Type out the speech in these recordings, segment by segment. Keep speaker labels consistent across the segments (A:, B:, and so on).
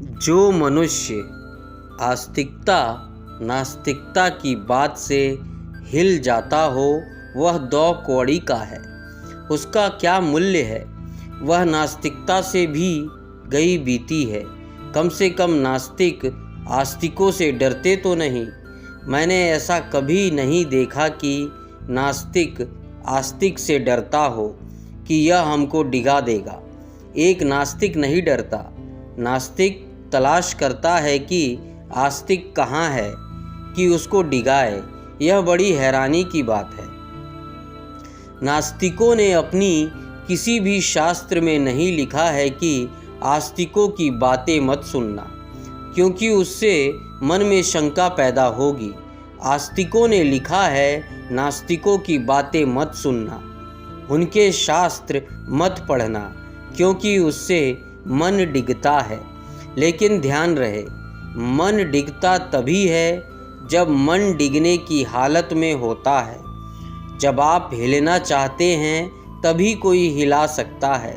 A: जो मनुष्य आस्तिकता नास्तिकता की बात से हिल जाता हो वह दो कौड़ी का है। उसका क्या मूल्य है? वह नास्तिकता से भी गई बीती है। कम से कम नास्तिक आस्तिकों से डरते तो नहीं। मैंने ऐसा कभी नहीं देखा कि नास्तिक आस्तिक से डरता हो कि यह हमको डिगा देगा। एक नास्तिक नहीं डरता। नास्तिक तलाश करता है कि आस्तिक कहाँ है कि उसको डिगाए। यह बड़ी हैरानी की बात है। नास्तिकों ने अपनी किसी भी शास्त्र में नहीं लिखा है कि आस्तिकों की बातें मत सुनना, क्योंकि उससे मन में शंका पैदा होगी। आस्तिकों ने लिखा है नास्तिकों की बातें मत सुनना, उनके शास्त्र मत पढ़ना, क्योंकि उससे मन डिगता है। लेकिन ध्यान रहे, मन डिगता तभी है जब मन डिगने की हालत में होता है। जब आप हिलना चाहते हैं तभी कोई हिला सकता है।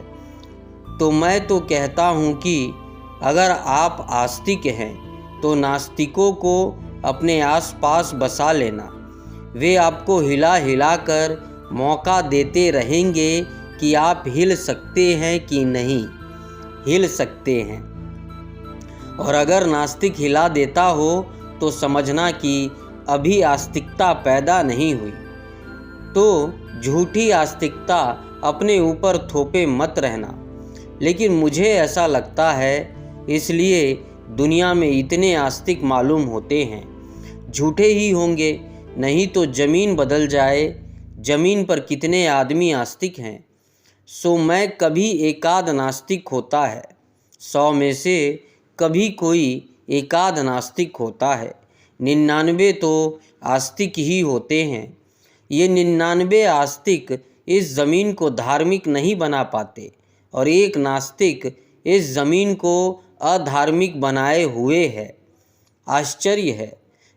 A: तो मैं तो कहता हूँ कि अगर आप आस्तिक हैं तो नास्तिकों को अपने आसपास बसा लेना। वे आपको हिला हिला कर मौका देते रहेंगे कि आप हिल सकते हैं कि नहीं हिल सकते हैं। और अगर नास्तिक हिला देता हो तो समझना कि अभी आस्तिकता पैदा नहीं हुई। तो झूठी आस्तिकता अपने ऊपर थोपे मत रहना। लेकिन मुझे ऐसा लगता है, इसलिए दुनिया में इतने आस्तिक मालूम होते हैं। झूठे ही होंगे, नहीं तो ज़मीन बदल जाए। ज़मीन पर कितने आदमी आस्तिक हैं। सो मैं कभी एकाध नास्तिक होता है। 100 में से कभी कोई एकाध नास्तिक होता है। 99 तो आस्तिक ही होते हैं। ये 99 आस्तिक इस ज़मीन को धार्मिक नहीं बना पाते और एक नास्तिक इस ज़मीन को अधार्मिक बनाए हुए है। आश्चर्य है,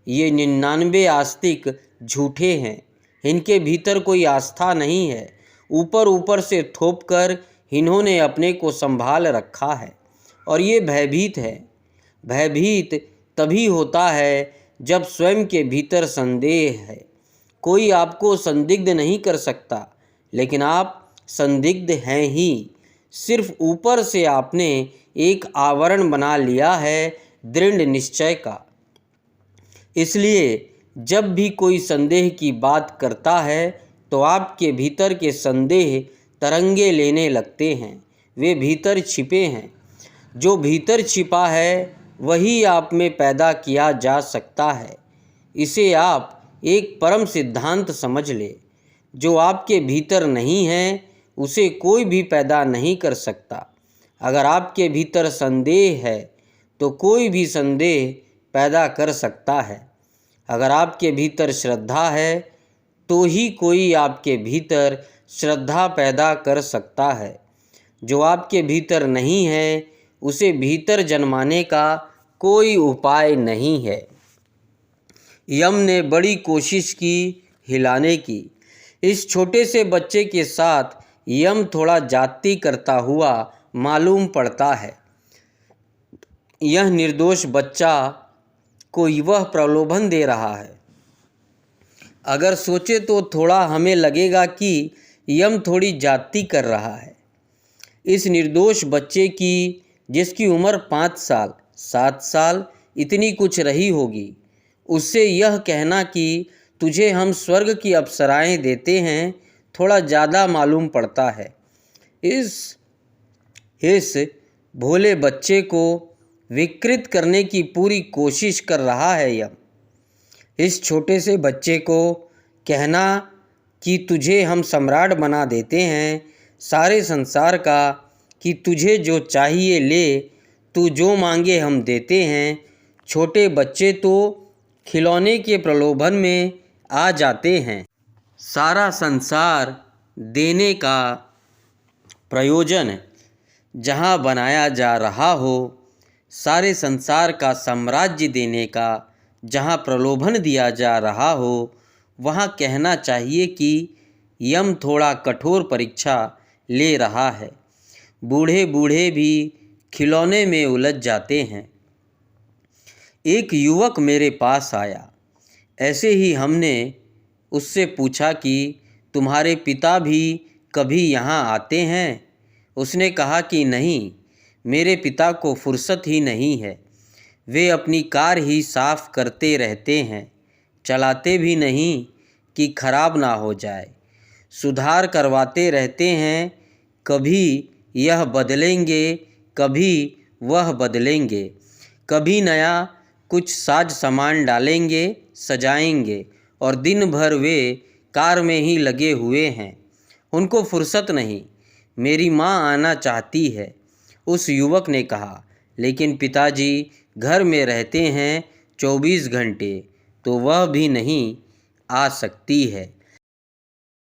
A: ये 99 आस्तिक झूठे हैं। इनके भीतर कोई आस्था नहीं है। ऊपर ऊपर से थोप कर इन्होंने अपने को संभाल रखा है और ये भयभीत है। भयभीत तभी होता है जब स्वयं के भीतर संदेह है। कोई आपको संदिग्ध नहीं कर सकता, लेकिन आप संदिग्ध हैं ही। सिर्फ ऊपर से आपने एक आवरण बना लिया है दृढ़ निश्चय का। इसलिए जब भी कोई संदेह की बात करता है तो आपके भीतर के संदेह तरंगे लेने लगते हैं। वे भीतर छिपे हैं। जो भीतर छिपा है वही आप में पैदा किया जा सकता है। इसे आप एक परम सिद्धांत समझ ले। जो आपके भीतर नहीं है उसे कोई भी पैदा नहीं कर सकता। अगर आपके भीतर संदेह है तो कोई भी संदेह पैदा कर सकता है। अगर आपके भीतर श्रद्धा है तो ही कोई आपके भीतर श्रद्धा पैदा कर सकता है। जो आपके भीतर नहीं है उसे भीतर जन्माने का कोई उपाय नहीं है। यम ने बड़ी कोशिश की हिलाने की। इस छोटे से बच्चे के साथ यम थोड़ा जाती करता हुआ मालूम पड़ता है। यह निर्दोष बच्चा को वह प्रलोभन दे रहा है। अगर सोचे तो थोड़ा हमें लगेगा कि यम थोड़ी जाती कर रहा है। इस निर्दोष बच्चे की, जिसकी उम्र 5 साल 7 साल इतनी कुछ रही होगी, उससे यह कहना कि तुझे हम स्वर्ग की अप्सराएं देते हैं थोड़ा ज़्यादा मालूम पड़ता है। इस भोले बच्चे को विकृत करने की पूरी कोशिश कर रहा है यम। इस छोटे से बच्चे को कहना कि तुझे हम सम्राट बना देते हैं सारे संसार का, कि तुझे जो चाहिए ले, तू जो मांगे हम देते हैं। छोटे बच्चे तो खिलौने के प्रलोभन में आ जाते हैं। सारा संसार देने का प्रयोजन जहाँ बनाया जा रहा हो, सारे संसार का साम्राज्य देने का जहाँ प्रलोभन दिया जा रहा हो, वहाँ कहना चाहिए कि यम थोड़ा कठोर परीक्षा ले रहा है। बूढ़े बूढ़े भी खिलौने में उलझ जाते हैं। एक युवक मेरे पास आया। ऐसे ही हमने उससे पूछा कि तुम्हारे पिता भी कभी यहाँ आते हैं? उसने कहा कि नहीं, मेरे पिता को फुर्सत ही नहीं है। वे अपनी कार ही साफ करते रहते हैं, चलाते भी नहीं कि खराब ना हो जाए। सुधार करवाते रहते हैं, कभी यह बदलेंगे, कभी वह बदलेंगे, कभी नया कुछ साज सामान डालेंगे, सजाएंगे, और दिन भर वे कार में ही लगे हुए हैं। उनको फुर्सत नहीं। मेरी माँ आना चाहती है, उस युवक ने कहा, लेकिन पिताजी घर में रहते हैं 24 घंटे, तो वह भी नहीं आ सकती है।